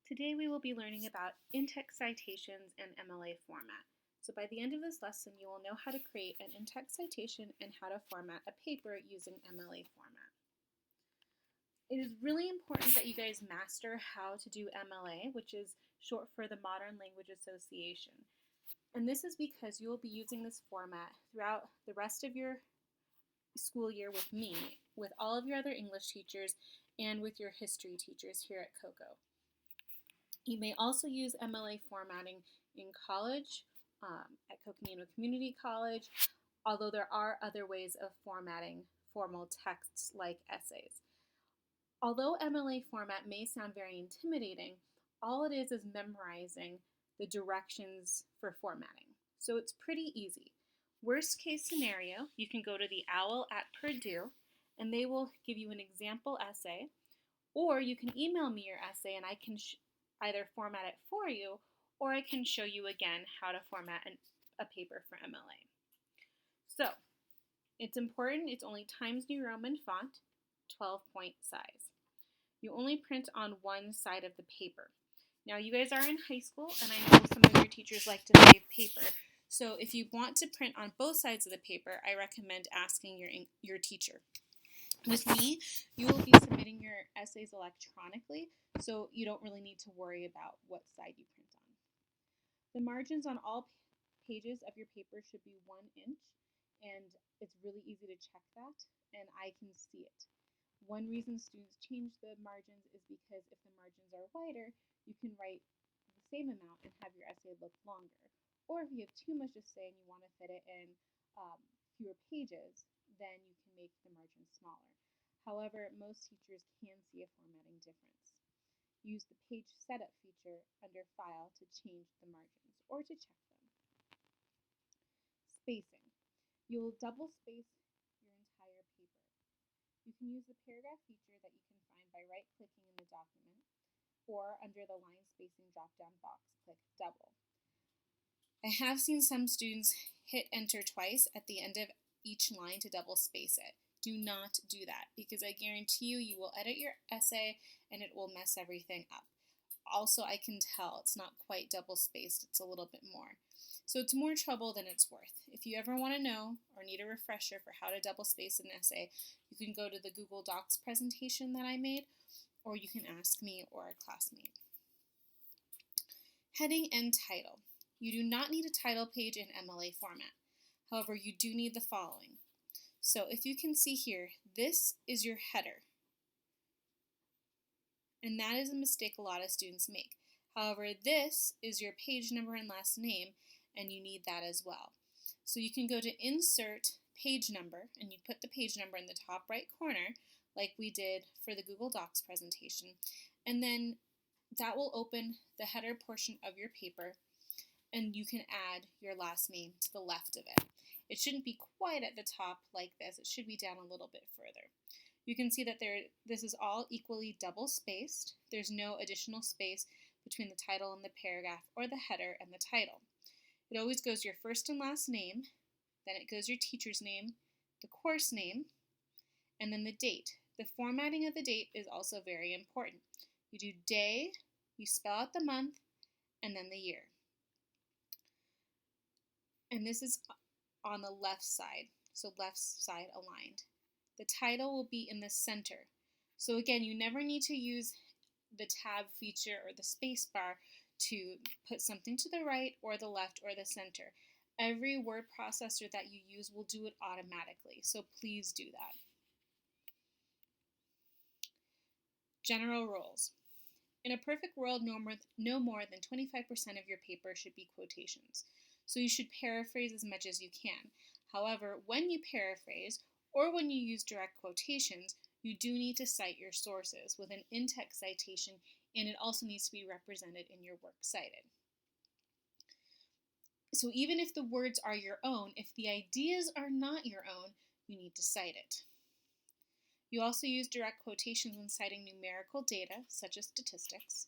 Today we will be learning about in-text citations and MLA format. So by the end of this lesson, you will know how to create an in-text citation and how to format a paper using MLA format. It is really important that you guys master how to do MLA, which is short for the Modern Language Association. And this is because you will be using this format throughout the rest of your school year with me, with all of your other English teachers, and with your history teachers here at COCO. You may also use MLA formatting in college, at Coconino Community College, although there are other ways of formatting formal texts like essays. Although MLA format may sound very intimidating, all it is memorizing the directions for formatting. So it's pretty easy. Worst case scenario, you can go to the OWL at Purdue and they will give you an example essay, or you can email me your essay and I can either format it for you, or I can show you again how to format a paper for MLA. So, it's important, it's only Times New Roman font, 12-point size. You only print on one side of the paper. Now you guys are in high school and I know some of your teachers like to save paper. So if you want to print on both sides of the paper, I recommend asking your teacher. With me, you will be submitting your essays electronically, so you don't really need to worry about what side you print on. The margins on all pages of your paper should be 1 inch, and it's really easy to check that, and I can see it. One reason students change the margins is because if the margins are wider, you can write the same amount and have your essay look longer. Or if you have too much to say and you want to fit it in fewer pages, then you can make the margins smaller. However, most teachers can see a formatting difference. Use the page setup feature under File to change the margins or to check them. Spacing. You will double space your entire paper. You can use the paragraph feature that you can find by right-clicking in the document, or under the line spacing drop-down box, click double. I have seen some students hit enter twice at the end of each line to double space it. Do not do that, because I guarantee you will edit your essay and it will mess everything up. Also, I can tell it's not quite double spaced, it's a little bit more. So it's more trouble than it's worth. If you ever want to know or need a refresher for how to double space an essay, you can go to the Google Docs presentation that I made, or you can ask me or a classmate. Heading and title. You do not need a title page in MLA format. However, you do need the following. So if you can see here, this is your header. And that is a mistake a lot of students make. However, this is your page number and last name, and you need that as well. So you can go to Insert Page Number, and you put the page number in the top right corner, like we did for the Google Docs presentation, and then that will open the header portion of your paper, and you can add your last name to the left of it. It shouldn't be quite at the top like this. It should be down a little bit further. You can see that this is all equally double spaced. There's no additional space between the title and the paragraph or the header and the title. It always goes your first and last name, then it goes your teacher's name, the course name, and then the date. The formatting of the date is also very important. You do day, you spell out the month, and then the year. And this is on the left side, so left side aligned. The title will be in the center. So again, you never need to use the tab feature or the space bar to put something to the right or the left or the center. Every word processor that you use will do it automatically, so please do that. General rules. In a perfect world, no more than 25% of your paper should be quotations. So you should paraphrase as much as you can. However, when you paraphrase or when you use direct quotations, you do need to cite your sources with an in-text citation, and it also needs to be represented in your works cited. So even if the words are your own, if the ideas are not your own, you need to cite it. You also use direct quotations when citing numerical data, such as statistics.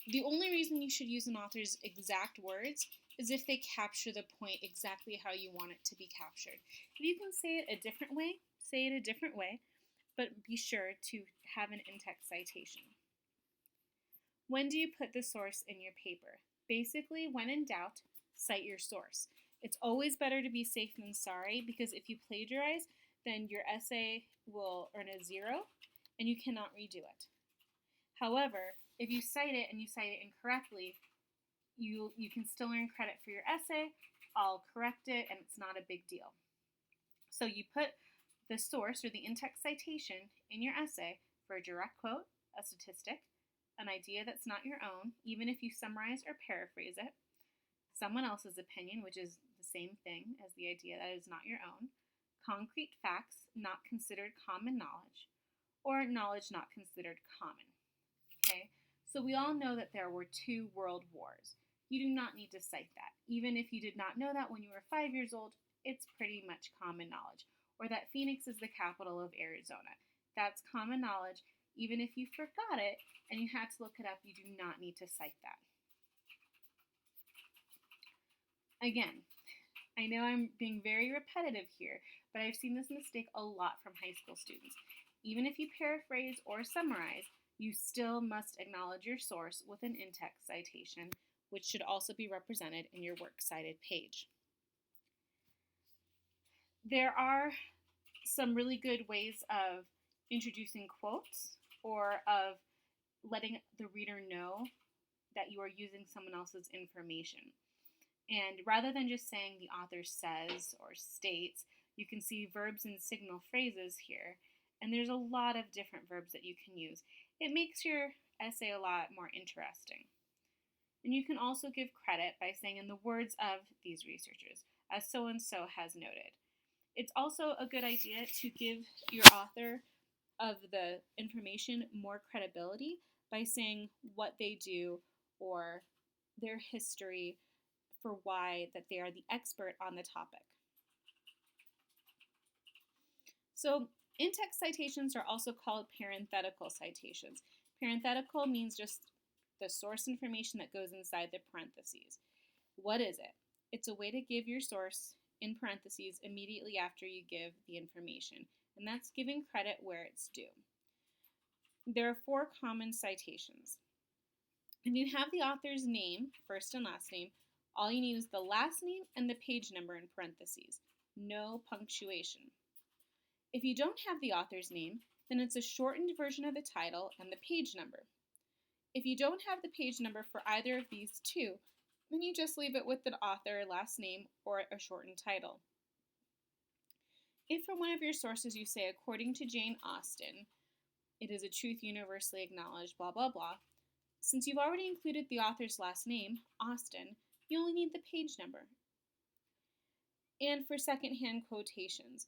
The only reason you should use an author's exact words is if they capture the point exactly how you want it to be captured. If you can say it a different way, say it a different way, but be sure to have an in-text citation. When do you put the source in your paper? Basically, when in doubt, cite your source. It's always better to be safe than sorry, because if you plagiarize, then your essay will earn a 0 and you cannot redo it. However, if you cite it and you cite it incorrectly, you can still earn credit for your essay. I'll correct it and it's not a big deal. So you put the source or the in-text citation in your essay for a direct quote, a statistic, an idea that's not your own, even if you summarize or paraphrase it, someone else's opinion, which is the same thing as the idea that is not your own, concrete facts not considered common knowledge, or knowledge not considered common. Okay, so we all know that there were 2 world wars. You do not need to cite that. Even if you did not know that when you were 5 years old, it's pretty much common knowledge. Or that Phoenix is the capital of Arizona. That's common knowledge. Even if you forgot it and you had to look it up, you do not need to cite that. Again, I know I'm being very repetitive here, but I've seen this mistake a lot from high school students. Even if you paraphrase or summarize, you still must acknowledge your source with an in-text citation, which should also be represented in your works cited page. There are some really good ways of introducing quotes or of letting the reader know that you are using someone else's information. And rather than just saying the author says or states, you can see verbs and signal phrases here. And there's a lot of different verbs that you can use. It makes your essay a lot more interesting. And you can also give credit by saying, in the words of these researchers, as so-and-so has noted. It's also a good idea to give your author of the information more credibility by saying what they do or their history for why that they are the expert on the topic. So in-text citations are also called parenthetical citations. Parenthetical means just the source information that goes inside the parentheses. What is it? It's a way to give your source in parentheses immediately after you give the information, and that's giving credit where it's due. There are 4 common citations. If you have the author's name, first and last name, all you need is the last name and the page number in parentheses. No punctuation. If you don't have the author's name, then it's a shortened version of the title and the page number. If you don't have the page number for either of these 2, then you just leave it with the author, last name, or a shortened title. If from one of your sources you say, according to Jane Austen, it is a truth universally acknowledged, blah, blah, blah, since you've already included the author's last name, Austen, you only need the page number. And for secondhand quotations,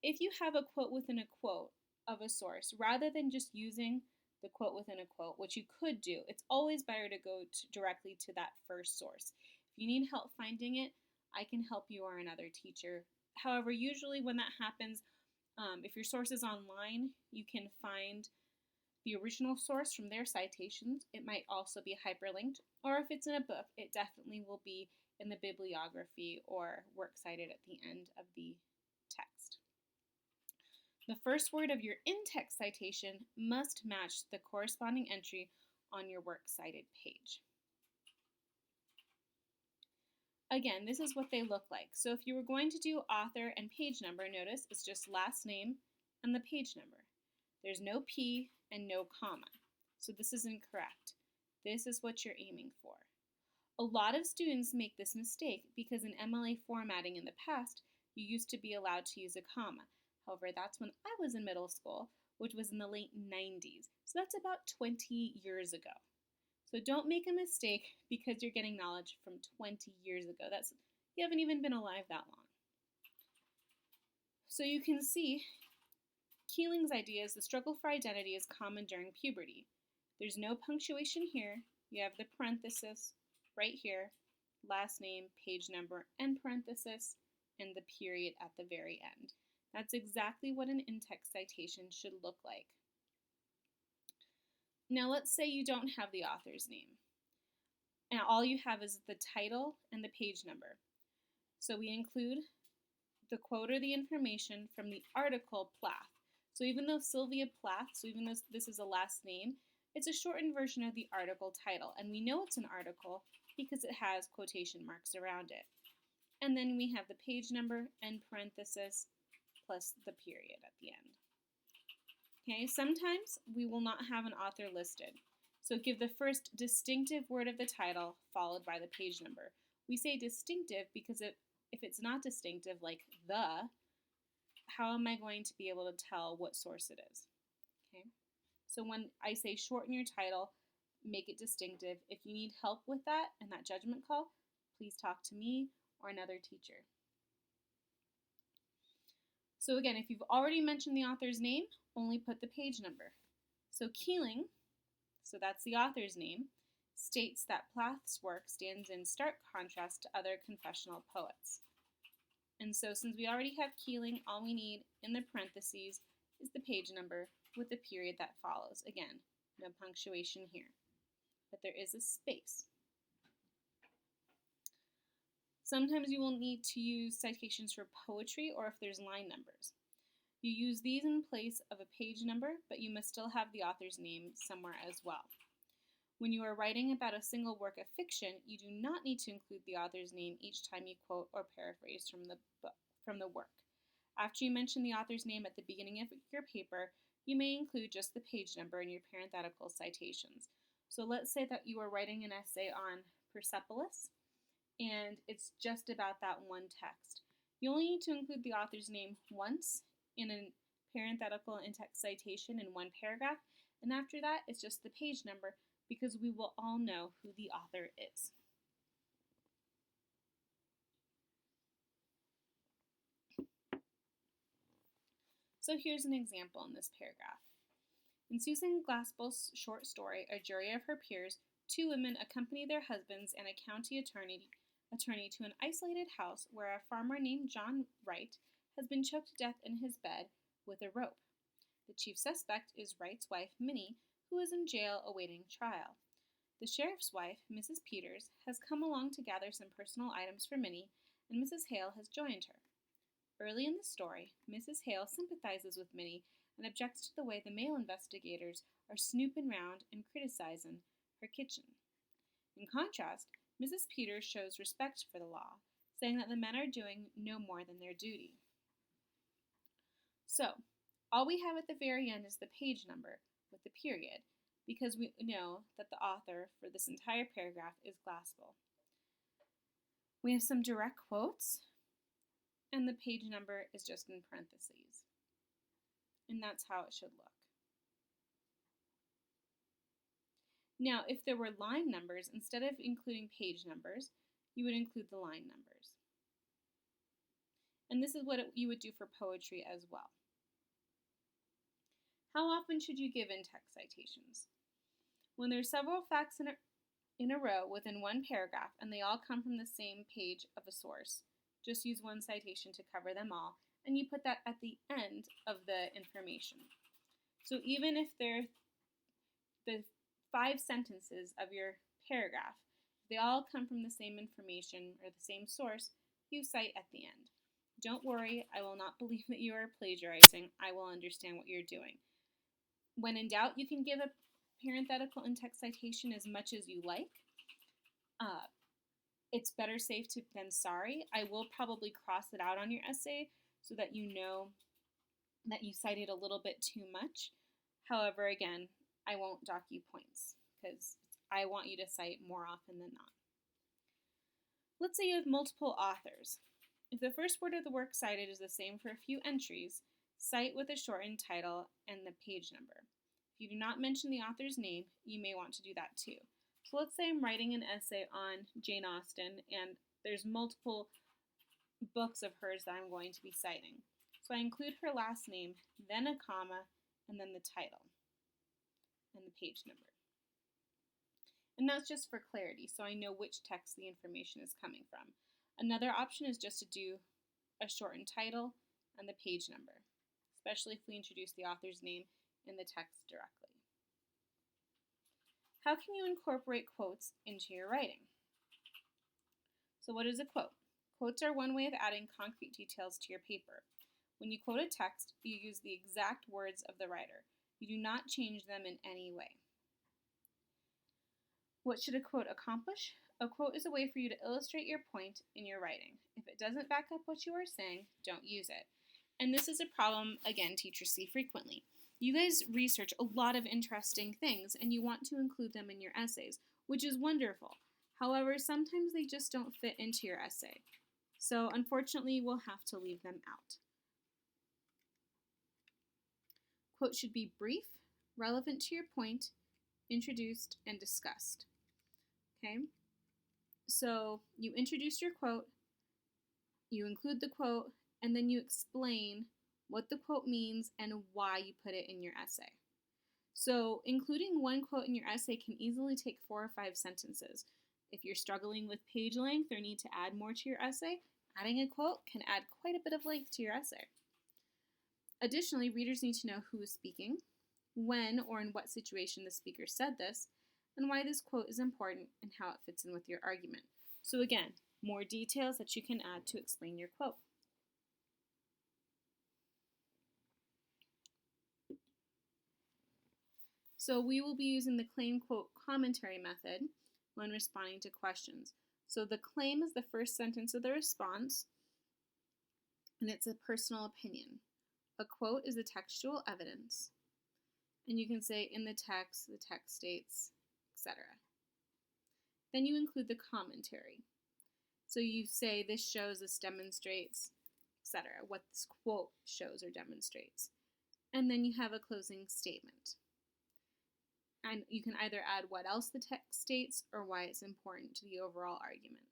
if you have a quote within a quote of a source, rather than just using the quote within a quote, which you could do, it's always better to go directly to that first source. If you need help finding it, I can help you or another teacher. However, usually when that happens, if your source is online, you can find the original source from their citations. It might also be hyperlinked, or if it's in a book, it definitely will be in the bibliography or works cited at the end of the text. The first word of your in-text citation must match the corresponding entry on your works cited page. Again, this is what they look like. So if you were going to do author and page number, notice it's just last name and the page number. There's no P and no comma. So this is incorrect. This is what you're aiming for. A lot of students make this mistake because in MLA formatting in the past, you used to be allowed to use a comma. However, that's when I was in middle school, which was in the late 90s. So that's about 20 years ago. So don't make a mistake because you're getting knowledge from 20 years ago. You haven't even been alive that long. So you can see Keeling's idea is the struggle for identity is common during puberty. There's no punctuation here. You have the parenthesis right here, last name, page number, end parenthesis, and the period at the very end. That's exactly what an in-text citation should look like. Now let's say you don't have the author's name, and all you have is the title and the page number. So we include the quote or the information from the article Plath. So even though Sylvia Plath, so even though this is a last name, It's a shortened version of the article title, and we know it's an article because it has quotation marks around it. And then we have the page number and parenthesis plus the period at the end. Okay, sometimes we will not have an author listed. So give the first distinctive word of the title followed by the page number. We say distinctive because if it's not distinctive, like the, how am I going to be able to tell what source it is? Okay, so when I say shorten your title, make it distinctive. If you need help with that and that judgment call, please talk to me or another teacher. So again, if you've already mentioned the author's name, only put the page number. So Keeling, so that's the author's name, states that Plath's work stands in stark contrast to other confessional poets. And so since we already have Keeling, all we need in the parentheses is the page number with the period that follows. Again, no punctuation here, but there is a space. Sometimes you will need to use citations for poetry or if there's line numbers. You use these in place of a page number, but you must still have the author's name somewhere as well. When you are writing about a single work of fiction, you do not need to include the author's name each time you quote or paraphrase from the work. After you mention the author's name at the beginning of your paper, you may include just the page number in your parenthetical citations. So let's say that you are writing an essay on Persepolis, and it's just about that one text. You only need to include the author's name once in a parenthetical in-text citation in one paragraph, and after that it's just the page number because we will all know who the author is. So here's an example in this paragraph. In Susan Glaspell's short story, A Jury of Her Peers, two women accompany their husbands and a county attorney to an isolated house where a farmer named John Wright has been choked to death in his bed with a rope. The chief suspect is Wright's wife, Minnie, who is in jail awaiting trial. The sheriff's wife, Mrs. Peters, has come along to gather some personal items for Minnie, and Mrs. Hale has joined her. Early in the story, Mrs. Hale sympathizes with Minnie and objects to the way the male investigators are snooping around and criticizing her kitchen. In contrast, Mrs. Peters shows respect for the law, saying that the men are doing no more than their duty. So, all we have at the very end is the page number with the period, because we know that the author for this entire paragraph is Glaspell. We have some direct quotes, and the page number is just in parentheses. And that's how it should look. Now, if there were line numbers, instead of including page numbers, you would include the line numbers. And this is what you would do for poetry as well. How often should you give in-text citations? When there's several facts in a row within one paragraph and they all come from the same page of a source, just use one citation to cover them all, and you put that at the end of the information. So even if they're the 5 sentences of your paragraph, if they all come from the same information or the same source, you cite at the end. Don't worry, I will not believe that you are plagiarizing. I will understand what you're doing. When in doubt, you can give a parenthetical in-text citation as much as you like. It's better safe than sorry. I will probably cross it out on your essay so that you know that you cited a little bit too much. However, again, I won't dock you points because I want you to cite more often than not. Let's say you have multiple authors. If the first word of the work cited is the same for a few entries, cite with a shortened title and the page number. If you do not mention the author's name, you may want to do that too. So let's say I'm writing an essay on Jane Austen and there's multiple books of hers that I'm going to be citing. So I include her last name, then a comma, and then the title and the page number. And that's just for clarity, so I know which text the information is coming from. Another option is just to do a shortened title and the page number, especially if we introduce the author's name in the text directly. How can you incorporate quotes into your writing? So what is a quote? Quotes are one way of adding concrete details to your paper. When you quote a text, you use the exact words of the writer. You do not change them in any way. What should a quote accomplish? A quote is a way for you to illustrate your point in your writing. If it doesn't back up what you are saying, don't use it. And this is a problem, again, teachers see frequently. You guys research a lot of interesting things and you want to include them in your essays, which is wonderful. However, sometimes they just don't fit into your essay. So unfortunately, we'll have to leave them out. Quotes should be brief, relevant to your point, introduced, and discussed. Okay? So you introduce your quote, you include the quote, and then you explain what the quote means and why you put it in your essay. So including one quote in your essay can easily take 4 or 5 sentences. If you're struggling with page length or need to add more to your essay, adding a quote can add quite a bit of length to your essay. Additionally, readers need to know who is speaking, when or in what situation the speaker said this, and why this quote is important and how it fits in with your argument. So again, more details that you can add to explain your quote. So we will be using the claim quote commentary method when responding to questions. So the claim is the first sentence of the response, and it's a personal opinion. A quote is a textual evidence, and you can say in the text states, etc. Then you include the commentary. So you say this shows, this demonstrates, etc. What this quote shows or demonstrates. And then you have a closing statement. And you can either add what else the text states or why it's important to the overall argument.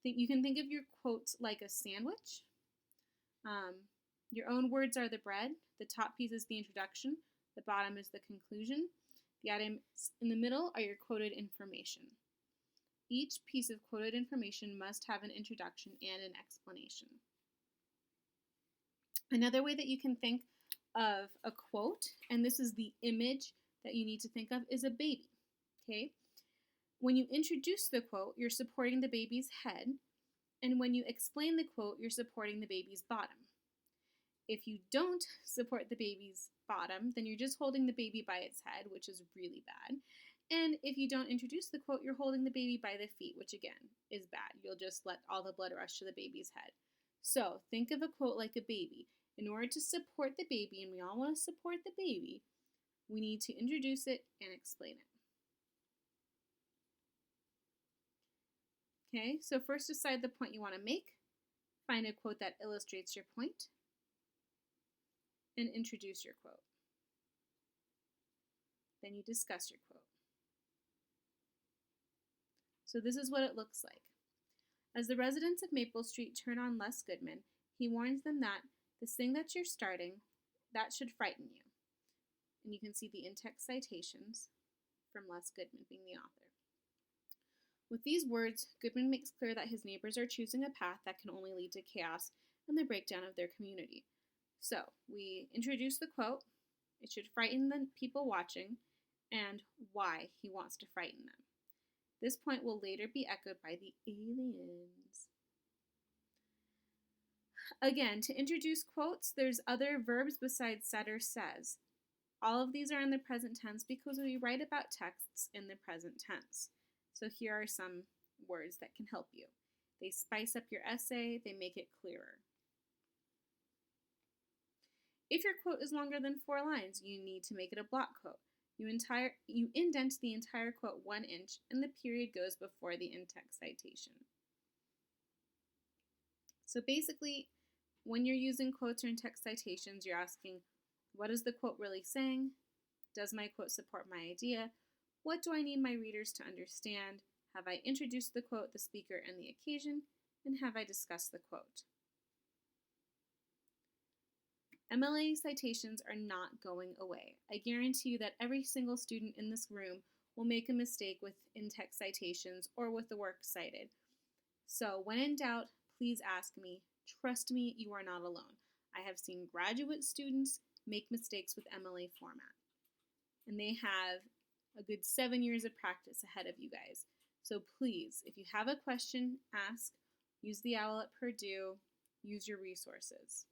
You can think of your quotes like a sandwich. Your own words are the bread. The top piece is the introduction. The bottom is the conclusion. The items in the middle are your quoted information. Each piece of quoted information must have an introduction and an explanation. Another way that you can think of a quote, and this is the image that you need to think of, is a baby. Okay? When you introduce the quote, you're supporting the baby's head, and when you explain the quote, you're supporting the baby's bottom. If you don't support the baby's bottom, then you're just holding the baby by its head, which is really bad. And if you don't introduce the quote, you're holding the baby by the feet, which again is bad. You'll just let all the blood rush to the baby's head. So think of a quote like a baby. In order to support the baby, and we all want to support the baby, we need to introduce it and explain it. Okay, so first decide the point you want to make. Find a quote that illustrates your point, and introduce your quote. Then you discuss your quote. So this is what it looks like. As the residents of Maple Street turn on Les Goodman, he warns them that this thing that you're starting, that should frighten you. And you can see the in-text citations from Les Goodman being the author. With these words, Goodman makes clear that his neighbors are choosing a path that can only lead to chaos and the breakdown of their community. So we introduce the quote. It should frighten the people watching and why he wants to frighten them. This point will later be echoed by the aliens. Again, to introduce quotes, there's other verbs besides said or says. All of these are in the present tense because we write about texts in the present tense. So here are some words that can help you. They spice up your essay, they make it clearer. If your quote is longer than 4 lines, you need to make it a block quote. You indent the entire quote 1 inch, and the period goes before the in-text citation. So basically, when you're using quotes or in-text citations, you're asking, what is the quote really saying? Does my quote support my idea? What do I need my readers to understand? Have I introduced the quote, the speaker, and the occasion? And have I discussed the quote? MLA citations are not going away. I guarantee you that every single student in this room will make a mistake with in-text citations or with the work cited. So when in doubt, please ask me. Trust me, you are not alone. I have seen graduate students make mistakes with MLA format. And they have a good 7 years of practice ahead of you guys. So please, if you have a question, ask. Use the OWL at Purdue. Use your resources.